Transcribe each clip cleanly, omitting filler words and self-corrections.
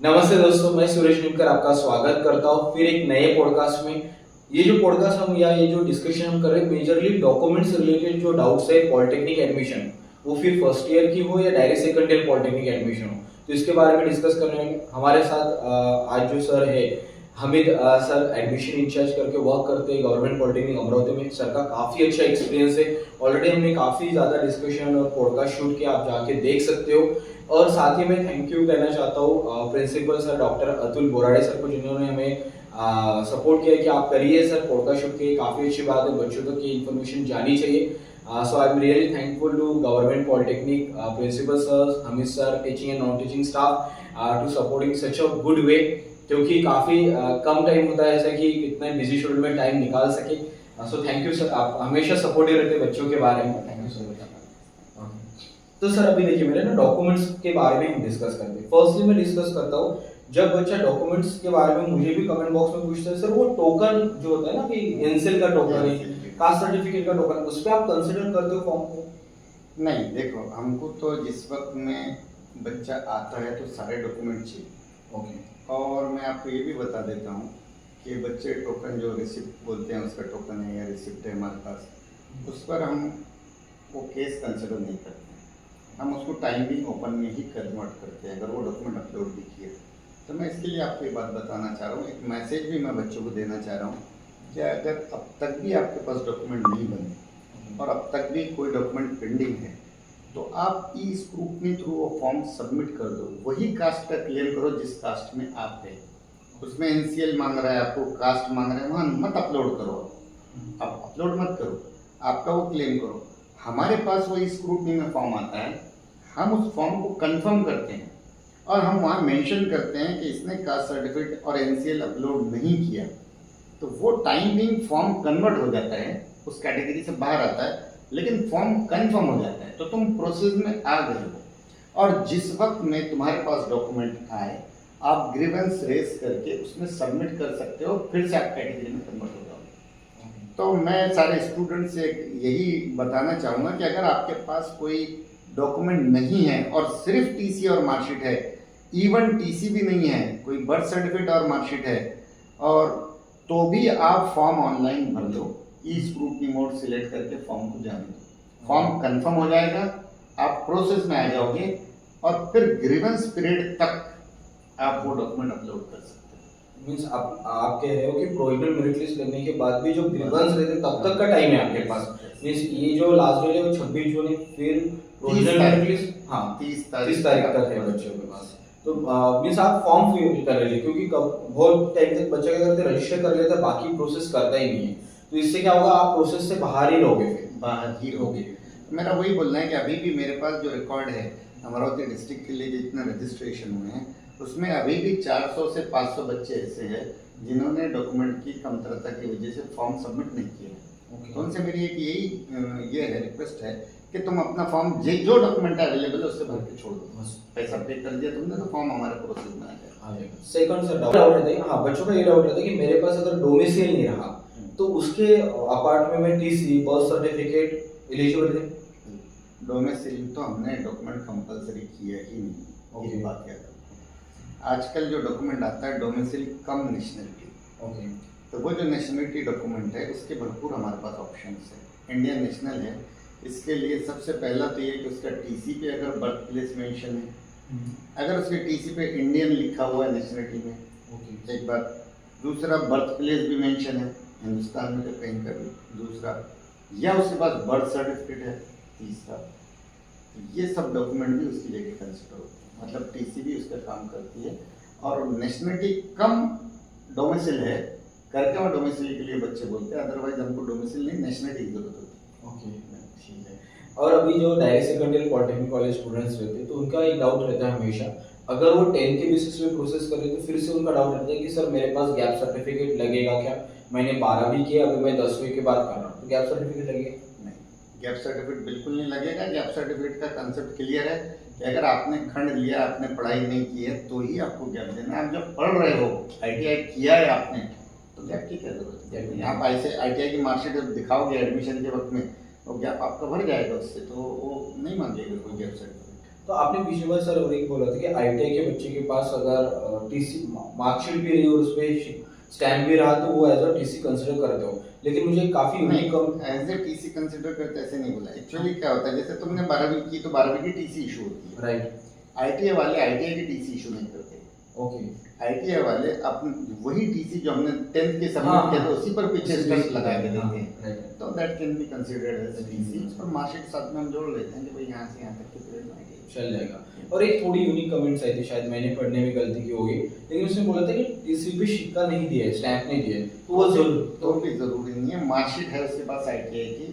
नमस्ते दोस्तों, मैं सुरेश निमकर आपका स्वागत करता हूँ फिर एक नए पॉडकास्ट में। ये जो पॉडकास्ट हम या ये जो डिस्कशन हम कर रहे हैं मेजरली डॉक्यूमेंट्स रिलेटेड जो डाउट्स है पॉलिटेक्निक एडमिशन, वो फिर फर्स्ट ईयर की हो या direct second year polytechnic admission हो, तो इसके बारे में डिस्कस करने में हमारे साथ आज जो सर है हमिद सर एडमिशन इंचार्ज करके वर्क करते हैं गवर्नमेंट पॉलिटेक्निक अमरावती में। सर का काफ़ी अच्छा एक्सपीरियंस है। ऑलरेडी हमने काफ़ी ज़्यादा डिस्कशन और पॉडकास्ट शूट किया, आप जाके देख सकते हो। और साथ ही मैं थैंक यू कहना चाहता हूँ principal sir doctor Atul Borade sir को, जिन्होंने हमें सपोर्ट किया कि आप करिए सर पॉडकास्ट शूट के। काफ़ी अच्छी बात है, बच्चों तक ये इन्फॉर्मेशन जानी चाहिए। So I'm really thankful to Government Polytechnic principal sirs, Hamid sir, teaching and non-teaching staff to supporting such a good way, क्योंकि काफ़ी कम टाइम होता है ऐसा कि इतने बिजी शेड्यूल में टाइम निकाल सके। सो थैंक यू सर, आप हमेशा सपोर्टिव रहते बच्चों के बारे में। Thank you so much. तो सर अभी देखिए मेरे ना डॉक्यूमेंट्स के बारे में हम डिस्कस करते हैं। फर्स्टली मैं डिस्कस करता हूँ, जब बच्चा डॉक्यूमेंट्स के बारे में मुझे भी कमेंट बॉक्स में पूछता है सर वो टोकन जो होता है ना कि एनसेल का टोकन है, कास्ट सर्टिफिकेट का टोकन, उस पर आप कंसिडर करते हो फॉर्म को? नहीं, देखो हमको तो जिस वक्त में बच्चा आता है तो सारे डॉक्यूमेंट चाहिए। ओके। और मैं आपको ये भी बता देता हूँ कि बच्चे टोकन जो रिसिप्ट बोलते हैं उसका टोकन है या रिसिप्ट है हमारे पास, उस पर हम वो केस कंसिडर नहीं करते हैं। हम उसको टाइमिंग ओपन में ही कन्वर्ट करते हैं अगर वो डॉक्यूमेंट अपलोड भी किए। तो मैं इसके लिए आपको ये बात बताना चाह रहा हूँ, एक मैसेज भी मैं बच्चों को देना चाह रहा हूँ कि अगर अब तक भी आपके पास डॉक्यूमेंट नहीं बने और अब तक भी कोई डॉक्यूमेंट पेंडिंग है तो आप ई स्क्रूटनी थ्रू वो फॉर्म सबमिट कर दो। वही कास्ट का क्लेम करो जिस कास्ट में आप है। उसमें एनसीएल मांग रहा है, आपको कास्ट मांग रहा है, वहाँ मत अपलोड करो। आप अपलोड मत करो, आपका वो क्लेम करो। हमारे पास वो ई स्क्रूटनी में फॉर्म आता है, हम उस फॉर्म को कंफर्म करते हैं और हम वहाँ मेंशन करते हैं कि इसने कास्ट सर्टिफिकेट और एनसीएल अपलोड नहीं किया, तो वो टाइम बिंग फॉर्म कन्वर्ट हो जाता है, उस कैटेगरी से बाहर आता है, लेकिन फॉर्म कंफर्म हो जाता है, तो तुम प्रोसेस में आ गए हो। और जिस वक्त में तुम्हारे पास डॉक्यूमेंट आए आप ग्रीवेंस रेस करके उसमें सबमिट कर सकते हो, फिर से आप कैटेगरी में कन्वर्ट हो जाओगे। तो मैं सारे स्टूडेंट से यही बताना चाहूँगा कि अगर आपके पास कोई डॉक्यूमेंट नहीं है और सिर्फ टीसी और मार्कशीट है, इवन टीसी भी नहीं है, कोई बर्थ सर्टिफिकेट और मार्कशीट है, और तो भी आप फॉर्म ऑनलाइन भर लो, ई स्क्रूटनी मोड सिलेक्ट करके फॉर्म को जाने दो। फॉर्म कंफर्म हो जाएगा, आप प्रोसेस में आ जाओगे और फिर ग्रीवेंस पीरियड तक आप वो डॉक्यूमेंट अपलोड कर सकते हैं। मींस आप कह रहे हो कि प्रोविजनल मेरिट लिस्ट लगने के बाद भी जो ग्रीवेंस रहते तब तक का टाइम है आपके पास। मींस ये जो लास्ट डेट है वो 26 जून है, फिर प्रोविजनल मेरिट लिस्ट हाँ 30 तारीख तक है बच्चों के पास। तो मींस आप फॉर्म फिल कर लीजिए, क्योंकि बहुत टाइम तक बच्चा क्या करते हैं रजिस्टर कर लेता है, बाकी प्रोसेस करता ही नहीं है। तो इससे क्या होगा, आप प्रोसेस से बाहर ही रहोगे, फिर बाहर ही रहोगे। मेरा वही बोलना है कि अभी भी मेरे पास जो रिकॉर्ड है अमरावती डिस्ट्रिक्ट के लिए जितने रजिस्ट्रेशन हुए हैं उसमें अभी भी 400 से 500 बच्चे ऐसे हैं जिन्होंने डॉक्यूमेंट की कमतरता की वजह से फॉर्म सबमिट नहीं किए। तो उनसे मेरी एक यही ये है रिक्वेस्ट है कि तुम अपना फॉर्म जो डॉक्यूमेंट अवेलेबल है उससे भर के छोड़ दो। बस पैसा पे कर दिया तुमने तो फॉर्म हमारे प्रोसेस में आ जाएगा। सेकंड सर डाउट रहता है, हाँ बच्चों का ये डाउट रहता है कि मेरे पास अगर डोमिसाइल नहीं रहा तो उसके अपार्ट में टीसी बर्थ सर्टिफिकेट एलिजिबल है? डोमिसाइल तो हमने डॉक्यूमेंट कंपलसरी किया ही नहीं। एक बात याद रखो, आजकल जो डॉक्यूमेंट आता है डोमिसाइल कम नेशनलिटी। ओके। तो वो जो नेशनलिटी डॉक्यूमेंट है उसके भरपूर हमारे पास ऑप्शंस है। इंडियन नेशनल है, इसके लिए सबसे पहला तो ये कि उसका टीसी पे अगर बर्थ प्लेस मेंशन है, अगर उसके टीसी पे इंडियन लिखा हुआ है नेशनलिटी में, एक बात। दूसरा बर्थ प्लेस भी मेंशन है हिंदुस्तान में तो कहीं का भी, दूसरा, या उसके पास बर्थ सर्टिफिकेट है, तीसरा। ये सब डॉक्यूमेंट भी उसकी जगह कंसिडर होते हैं, मतलब टीसी भी उसका काम करती है। और नेशनलिटी कम डोमिसाइल है करके और डोमिसाइल के लिए बच्चे बोलते हैं, अदरवाइज हमको डोमिसाइल नहीं नेशनलिटी की जरूरत होती है। ओके ठीक है। और अभी जो direct second year polytechnic college students रहते हैं तो उनका एक डाउट रहता है हमेशा, अगर वो 10 के बेसिस पे प्रोसेस कर रहे तो फिर से उनका डाउट रहता है कि सर मेरे पास गैप सर्टिफिकेट लगेगा क्या? मैंने 12वीं किया, अभी मैं 10वीं के बाद कर रहा हूँ, तो गैप सर्टिफिकेट लगेगा? नहीं, गैप सर्टिफिकेट बिल्कुल नहीं लगेगा। गैप सर्टिफिकेट का कंसेप्ट क्लियर है कि अगर आपने खंड लिया, आपने पढ़ाई नहीं की है तो ही आपको गैप देना है। आप जब पढ़ रहे हो, आईटीआई किया है आपने, तो गैप की क्या जरूरत है? आप ऐसे आईटीआई की मार्कशीट जब दिखाओगे एडमिशन के वक्त में तो गैप आपका भर जाएगा उससे, तो वो नहीं मांगेगा कोई गैप सर्टिफिकेट। तो आपने पिछली बार सर और एक बोला था कि आईटीआई के बच्चे के पास अगर टीसी मार्कशीट भी रही और उस पे स्टैम्प भी रहा तो वो एज अ टीसी कंसिडर करते हो, लेकिन मुझे काफी unique as a TC consider करते ऐसे नहीं बोला। एक्चुअली क्या होता है, जैसे तुमने 12वीं की तो 12वीं की टीसी इशू होती है। राइट। आईटीआई वाले आईटीआई की टीसी इशू नहीं करते। ओके। आईटीआई वाले अपन वही टीसी जो हमने 10th के सबमिट हाँ, किया था उसी पर पीछे स्टैम्प लगा के देते हैं। राइट। तो that can be considered as TC. और मार्कशीट साथ में हम जोड़ लेते हैं कि भाई यहाँ से यहाँ तक के पीरियड में चल जाएगा। और एक थोड़ी यूनिक कमेंट्स आई थी, शायद मैंने पढ़ने में गलती की होगी, लेकिन उसने बोला था कि टीसी पे सिक्का नहीं दिया है, स्टैम्प नहीं दिया है, तो वो जरूर तो भी जरूरी नहीं है। मार्कशीट है उसके पास आईटीआई की,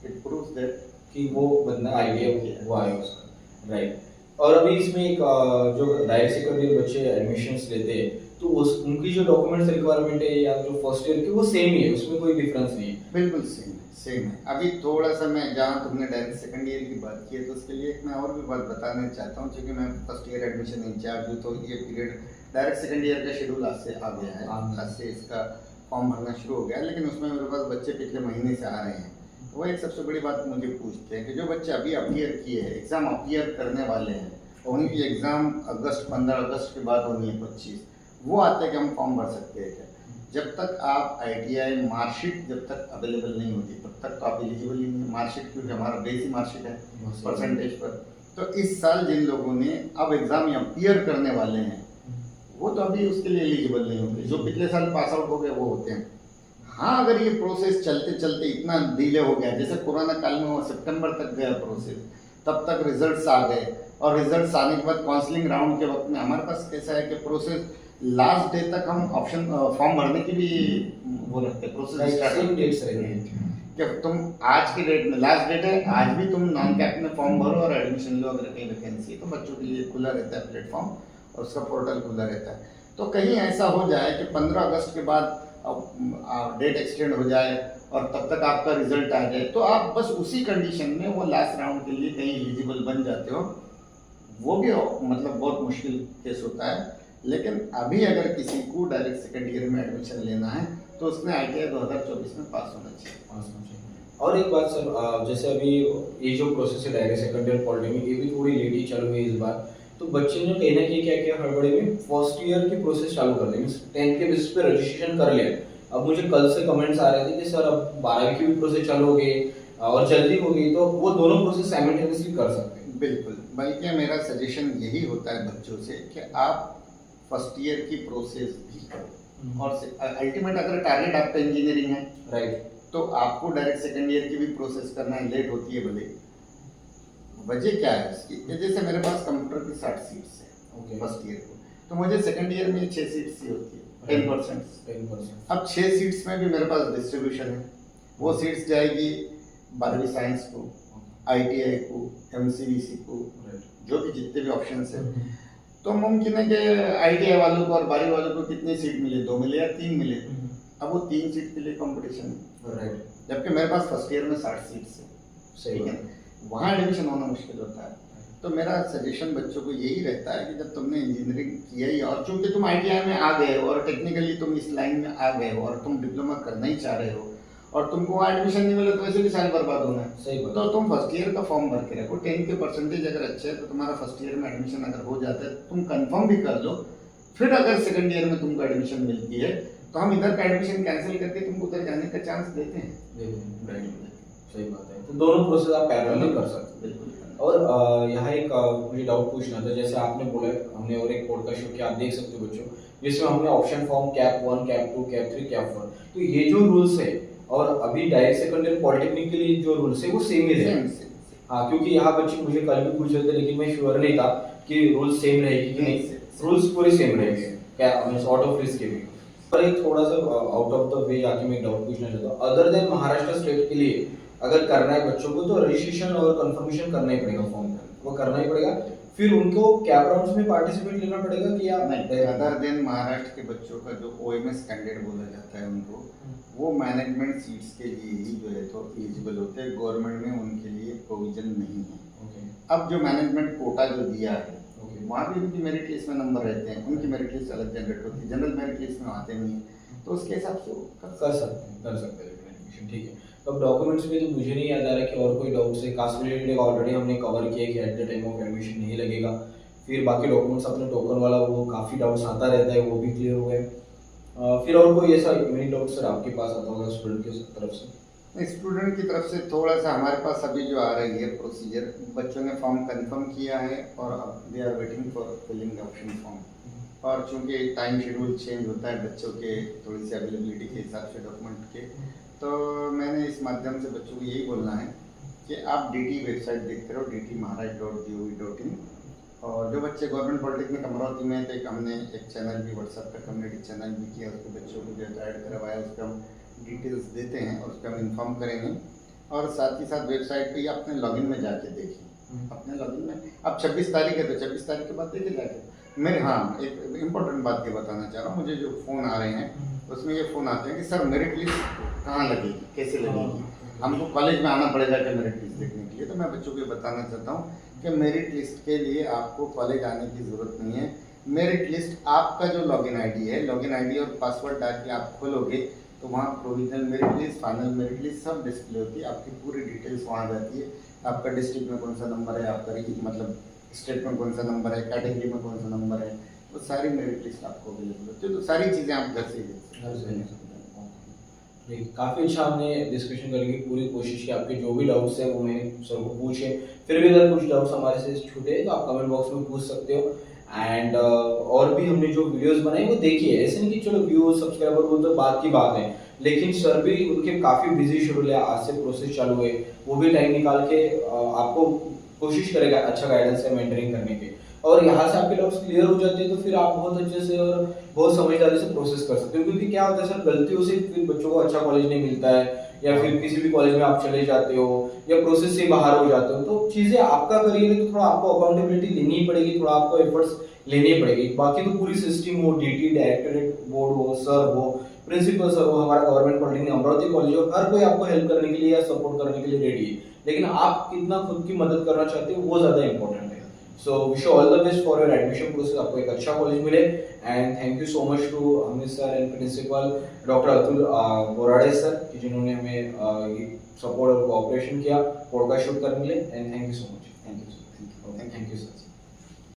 इट प्रूव्स दैट कि वो बंदा आईटीआई वो आया उसका। राइट। और अभी इसमें एक जो डायरेक्ट सेकेंड ईयर बच्चे एडमिशंस लेते हैं तो उनकी जो डॉक्यूमेंट्स रिक्वायरमेंट है या जो फर्स्ट ईयर की वो सेम ही है, उसमें कोई डिफरेंस नहीं है। बिल्कुल सेम है। अभी थोड़ा सा मैं जहाँ तुमने डायरेक्ट सेकंड ईयर की बात की है तो उसके लिए एक मैं और भी बात बताना चाहता हूँ, क्योंकि मैं फर्स्ट ईयर एडमिशन इंचार्ज हूँ। तो ये पीरियड डायरेक्ट सेकंड ईयर का शेड्यूल आज से आ गया है, आज से इसका फॉर्म भरना शुरू हो गया है। लेकिन उसमें मेरे पास बच्चे पिछले महीने से आ रहे हैं। वो एक सबसे बड़ी बात मुझे पूछते हैं कि जो बच्चे अभी अपीयर किए हैं, एग्जाम अपीयर करने वाले हैं, उनकी एग्जाम 15 अगस्त के बाद होनी है 25, वो आते हैं कि हम फॉर्म भर सकते हैं क्या? जब तक आप आईटीआई मार्कशीट जब तक अवेलेबल नहीं होती तब तक तो आप एलिजिबल ही नहीं है। मार्कशीट क्योंकि हमारा बेस ही मार्कशीट है परसेंटेज पर। तो इस साल जिन लोगों ने अब एग्जाम अपीयर करने वाले हैं वो तो अभी उसके लिए एलिजिबल नहीं होंगे। जो पिछले साल पास आउट हो गए वो होते हैं। हाँ, अगर ये प्रोसेस चलते चलते इतना डिले हो गया, जैसे कोरोना काल में वो सितंबर तक गया प्रोसेस, तब तक रिजल्ट्स आ गए और रिजल्ट्स आने के बाद काउंसलिंग राउंड के वक्त में हमारे पास कैसा है कि प्रोसेस लास्ट डे तक हम ऑप्शन फॉर्म भरने की भी वो रखते हैं, प्रोसेस स्टार्ट डेट्स रहेंगे कि तुम आज के डेट में लास्ट डेट है, आज भी तुम नॉन कैप में फॉर्म भरो और एडमिशन लो। अगर कहीं वैकेंसी है तो बच्चों के लिए खुला रहता है प्लेटफॉर्म और उसका पोर्टल खुला रहता है। तो कहीं ऐसा हो जाए कि 15 अगस्त के बाद डेट एक्सटेंड हो जाए और तब तक आपका रिजल्ट आ जाए, तो आप बस उसी कंडीशन में वो लास्ट राउंड के लिए कहीं एलिजिबल बन जाते हो। वो भी मतलब बहुत मुश्किल केस होता है। लेकिन अभी अगर किसी को डायरेक्ट सेकंड ईयर में एडमिशन लेना है तो उसने आईटीआई 2024 में पास होना चाहिए। और एक बात सर, जैसे अभी ये जो प्रोसेस है डायरेक्ट सेकंड ईयर पॉलिटेक्निक, ये भी थोड़ी लेट ही चालू हुई इस बार। तो बच्चे ने कहीं ना कहीं क्या किया, हड़बड़ी में फर्स्ट ईयर की प्रोसेस चालू कर दी, मींस 10th के बेसिस पे रजिस्ट्रेशन कर लिया। अब मुझे कल से कमेंट्स आ रहे थे कि सर अब 12वीं की भी प्रोसेस चालू हो गई और जल्दी हो गई, तो वो दोनों प्रोसेस साइमल्टेनियसली कर सकते हैं। बिल्कुल, बल्कि मेरा सजेशन यही होता है बच्चों से कि आप फर्स्ट ईयर की प्रोसेस भी करो और अल्टीमेट अगर टारगेट आपका इंजीनियरिंग है, राइट, तो आपको डायरेक्ट सेकंड ईयर की भी प्रोसेस करना है। लेट होती है भले, वजह क्या है उसकी? जैसे मेरे पास कंप्यूटर की 60 सीट्स है फर्स्ट ईयर को, तो मुझे सेकंड ईयर में 6 सीट्स ही होती है, 10%। अब 6 सीट्स में भी मेरे पास डिस्ट्रीब्यूशन है। वो सीट्स जाएगी 12वीं साइंस को, आईटीआई को, एमसीवीसी को, जो भी जितने भी ऑप्शंस हैं। तो मुमकिन है कि आईटीआई वालों को और 12वीं वालों को कितनी सीट मिले, 2 मिले या 3 मिले। अब वो 3 सीट के लिए कंपटीशन है, जबकि मेरे पास फर्स्ट ईयर में 60 सीट्स है। ठीक है, वहाँ एडमिशन होना मुश्किल होता है। तो मेरा सजेशन बच्चों को यही रहता है कि जब तुमने इंजीनियरिंग किया ही और चूंकि तुम आईटीआई में आ गए हो और टेक्निकली तुम इस लाइन में आ गए हो और तुम डिप्लोमा करना ही चाह रहे हो और तुमको वहाँ एडमिशन नहीं मिला तो वैसे भी साल बर्बाद होना है। सही बात। तो तुम फर्स्ट ईयर का फॉर्म भर के रखो। 10 के परसेंटेज अगर अच्छे है तो तुम्हारा फर्स्ट ईयर में एडमिशन अगर हो जाता है तुम कंफर्म भी कर लो। फिर अगर सेकंड ईयर में तुमको एडमिशन मिलती है तो हम इधर का एडमिशन कैंसिल करके तुमको उधर जाने का चांस देते हैं। सही बात है। तो दोनों प्रोसेस आप पैरेलल कर सकते हैं। और यहाँ एक मुझे डाउट पूछना था, जैसे आपने बोला हमने और एक पॉडकास्ट शो किया, आप देख सकते हो बच्चों, जिसमें हमने option form cap 1, cap 2, cap 3, cap 4, तो ये जो रूल्स है और अभी डायरेक्ट सेकंड ईयर पॉलिटेक्निक के लिए जो रूल्स है वो सेम ही रहे। हाँ, क्योंकि यहाँ बच्चे मुझे कल भी पूछ रहे थे लेकिन मैं श्योर नहीं था कि रूल्स सेम रहेगी कि नहीं। रूल्स पूरे सेम रहेंगे क्या, आउट ऑफ रिस्क के भी। पर एक थोड़ा सा आउट ऑफ द वे जाके मैं डाउट पूछना चाहता हूँ, अदर देन महाराष्ट्र स्टेट के लिए अगर करना है बच्चों को तो रजिस्ट्रेशन और कंफर्मेशन करना ही पड़ेगा, फॉर्म वो करना ही पड़ेगा। फिर उनको कैप राउंड्स में पार्टिसिपेट लेना पड़ेगा कि या नहीं? अदर देन महाराष्ट्र के बच्चों का जो ओएमएस कैंडिडेट बोला जाता है उनको, वो मैनेजमेंट सीट्स के लिए ही जो है तो एलिजिबल होते हैं। गवर्नमेंट में उनके लिए प्रोविजन नहीं है। अब जो मैनेजमेंट कोटा जो दिया है वहाँ भी उनकी मेरिट लिस्ट में नंबर रहते हैं, उनकी मेरिट लिस्ट अलग जनरेट होती है, जनरल मेरिट लिस्ट में आते नहीं है, तो उसके हिसाब से कर सकते हैं एडमिशन। ठीक है, अब डॉक्यूमेंट्स में तो मुझे नहीं याद आ रहा कि और कोई डाउट्स है। कास्ट रिलेटेड ऑलरेडी हमने कवर किया कि at the time of admission नहीं लगेगा। फिर बाकी डॉक्यूमेंट्स अपने टोकन वाला वो काफ़ी डाउट्स आता रहता है, वो भी क्लियर हो गए। फिर और कोई ऐसा मेनी डाउट सर आपके पास आता होगा स्टूडेंट की तरफ से? स्टूडेंट की तरफ से थोड़ा सा हमारे पास अभी जो आ रही है प्रोसीजर, बच्चों ने फॉर्म कंफर्म किया है और अब they are waiting for filling the option form. और चूंकि टाइम शेड्यूल चेंज होता है बच्चों के थोड़ी सी अवेलेबिलिटी के हिसाब से डॉक्यूमेंट के, तो मैंने इस माध्यम से बच्चों को यही बोलना है कि आप DT वेबसाइट देखते रहो, dtmaharashtra.gov.in। और जो बच्चे गवर्नमेंट पॉलिटेक्निक अमरावती में, तो एक हमने एक चैनल भी, व्हाट्सएप का कम्युनिटी चैनल भी किया, उसको बच्चों को जो ऐड करवाया, उस पर हम डिटेल्स देते हैं और उस पर हम इन्फॉर्म करेंगे। और साथ ही साथ वेबसाइट पे अपने लॉगिन में जाके देखिए, अपने लॉगिन में अब 26 तारीख है तो 26 तारीख के बाद देखिए जाके। मैं हाँ एक इम्पोर्टेंट बात ये बताना चाह रहा हूँ, मुझे जो फ़ोन आ रहे हैं उसमें ये फ़ोन आते हैं कि सर मेरिट लिस्ट कहाँ लगेगी, कैसे लगेगी, हमको कॉलेज में आना पड़ेगा क्या मेरिट लिस्ट देखने के लिए। तो मैं बच्चों को ये बताना चाहता हूँ कि मेरिट लिस्ट के लिए आपको कॉलेज आने की ज़रूरत नहीं है। मेरिट लिस्ट आपका जो लॉगिन आईडी है, लॉगिन आईडी और पासवर्ड डाल के आप खोलोगे तो वहाँ provisional merit list, final merit list सब डिस्प्ले होती है, आपकी पूरी डिटेल्स वहाँ रहती है। आपका डिस्ट्रिक्ट में कौन सा नंबर है, आपका मतलब स्टेट में कौन सा नंबर है, कैटेगरी में कौन सा नंबर है, वो सारी मेरिट लिस्ट आपको अवेलेबल होती है। तो सारी चीज़ें आप घर से ही देख सकते हैं। काफ़ी अच्छा हमने डिस्कशन करने की पूरी कोशिश की। आपके जो भी डाउट्स हैं वो मैंने सर को पूछे। फिर भी अगर कुछ डाउट्स हमारे से छूटे तो आप कमेंट बॉक्स में पूछ सकते हो। एंड और भी हमने जो वीडियोस बनाए वो देखिए। ऐसे नहीं कि चलो व्यूज सब्सक्राइबर वो तो बात की बात है, लेकिन सर भी उनके काफ़ी बिजी शेड्यूल है, आज से प्रोसेस चालू है, वो भी टाइम निकाल के आपको कोशिश करेगा अच्छा गाइडेंस है मेंटरिंग करने के। और यहाँ से आपके डाउट्स क्लियर हो जाते हैं तो फिर आप बहुत अच्छे से और बहुत समझदारी से प्रोसेस कर सकते हो। क्योंकि क्या होता है सर, गलतियों से फिर बच्चों को अच्छा कॉलेज नहीं मिलता है, या फिर किसी भी कॉलेज में आप चले जाते हो या प्रोसेस से बाहर हो जाते हो, तो चीज़ें आपका करियर है तो थोड़ा आपको अकाउंटेबिलिटी लेनी ही पड़ेगी, थोड़ा आपको एफर्ट्स लेनी ही पड़ेगी। बाकी तो पूरी सिस्टम हो, DT डायरेक्टरेट बोर्ड हो, सर हो, प्रिंसिपल सर हो, हमारा गवर्नमेंट पॉलिटेक्निक अमरावती कॉलेज हो, हर कोई आपको हेल्प करने के लिए या सपोर्ट करने के लिए रेडी है। लेकिन आप कितना खुद की मदद करना चाहते हो वो ज़्यादा इंपॉर्टेंट है। So wish you all the best for your admission process, आपको एक अच्छा कॉलेज मिले। And thank you so much to Amit sir and principal doctor Atul Borade sir कि जिन्होंने हमें सपोर्ट और कोऑपरेशन किया पॉडकास्ट शूट करने के लिए। And thank you so much. Thank you sir.